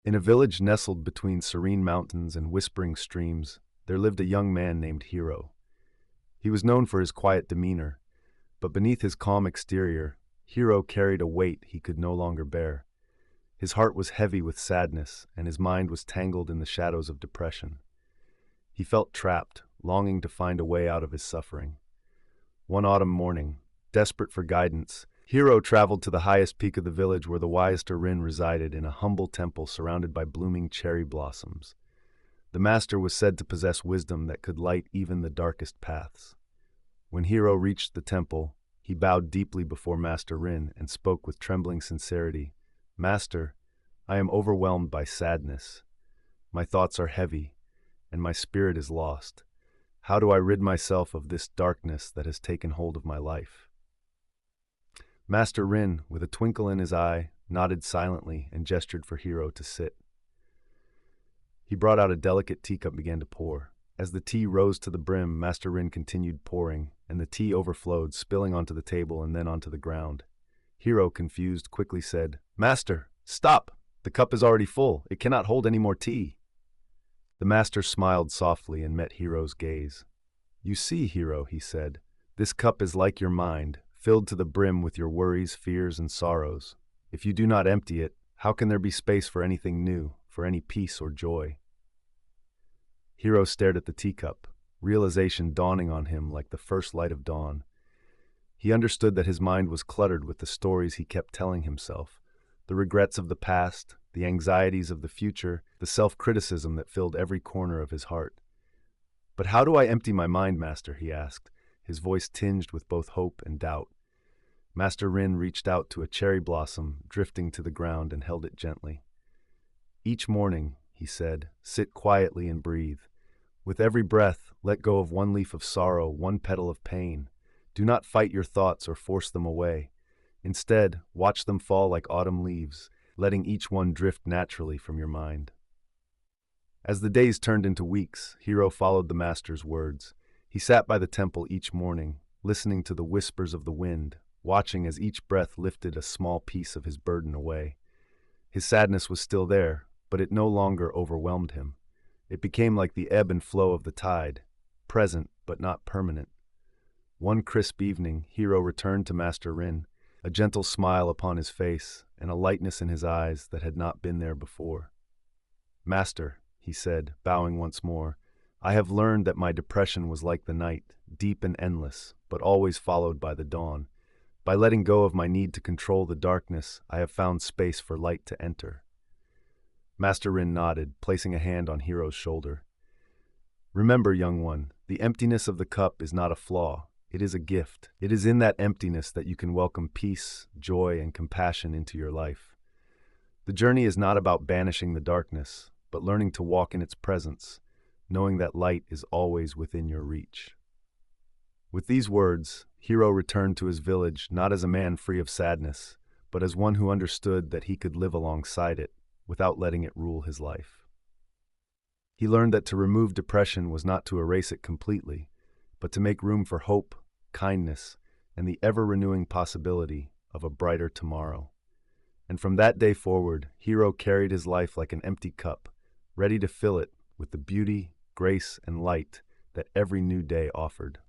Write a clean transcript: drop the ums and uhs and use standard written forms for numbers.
In a village nestled between serene mountains and whispering streams, there lived a young man named Hero. He was known for his quiet demeanor, but beneath his calm exterior, Hero carried a weight he could no longer bear. His heart was heavy with sadness, and his mind was tangled in the shadows of depression. He felt trapped, longing to find a way out of his suffering. One autumn morning, desperate for guidance, Hero traveled to the highest peak of the village where the wisest Rin resided in a humble temple surrounded by blooming cherry blossoms. The master was said to possess wisdom that could light even the darkest paths. When Hero reached the temple, he bowed deeply before Master Rin and spoke with trembling sincerity. "Master, I am overwhelmed by sadness. My thoughts are heavy, and my spirit is lost. How do I rid myself of this darkness that has taken hold of my life?" Master Rin, with a twinkle in his eye, nodded silently and gestured for Hero to sit. He brought out a delicate teacup and began to pour. As the tea rose to the brim, Master Rin continued pouring, and the tea overflowed, spilling onto the table and then onto the ground. Hero, confused, quickly said, "Master, stop! The cup is already full. It cannot hold any more tea." The master smiled softly and met Hero's gaze. "You see, Hero," he said, "this cup is like your mind, filled to the brim with your worries, fears, and sorrows. If you do not empty it, how can there be space for anything new, for any peace or joy?" Hero stared at the teacup, realization dawning on him like the first light of dawn. He understood that his mind was cluttered with the stories he kept telling himself, the regrets of the past, the anxieties of the future, the self-criticism that filled every corner of his heart. "But how do I empty my mind, Master?" he asked, his voice tinged with both hope and doubt. Master Rin reached out to a cherry blossom drifting to the ground and held it gently. "Each morning," he said, "sit quietly and breathe. With every breath, let go of one leaf of sorrow, one petal of pain. Do not fight your thoughts or force them away. Instead, watch them fall like autumn leaves, letting each one drift naturally from your mind." As the days turned into weeks, Hero followed the master's words. He sat by the temple each morning, listening to the whispers of the wind, watching as each breath lifted a small piece of his burden away. His sadness was still there, but it no longer overwhelmed him. It became like the ebb and flow of the tide, present but not permanent. One crisp evening, Hero returned to Master Rin, a gentle smile upon his face and a lightness in his eyes that had not been there before. "Master," he said, bowing once more, "I have learned that my depression was like the night, deep and endless, but always followed by the dawn. By letting go of my need to control the darkness, I have found space for light to enter." Master Rin nodded, placing a hand on Hero's shoulder. "Remember, young one, the emptiness of the cup is not a flaw. It is a gift. It is in that emptiness that you can welcome peace, joy, and compassion into your life. The journey is not about banishing the darkness, but learning to walk in its presence, knowing that light is always within your reach." With these words, Hero returned to his village not as a man free of sadness, but as one who understood that he could live alongside it without letting it rule his life. He learned that to remove depression was not to erase it completely, but to make room for hope, kindness, and the ever-renewing possibility of a brighter tomorrow. And from that day forward, Hero carried his life like an empty cup, ready to fill it with the beauty, grace, and light that every new day offered.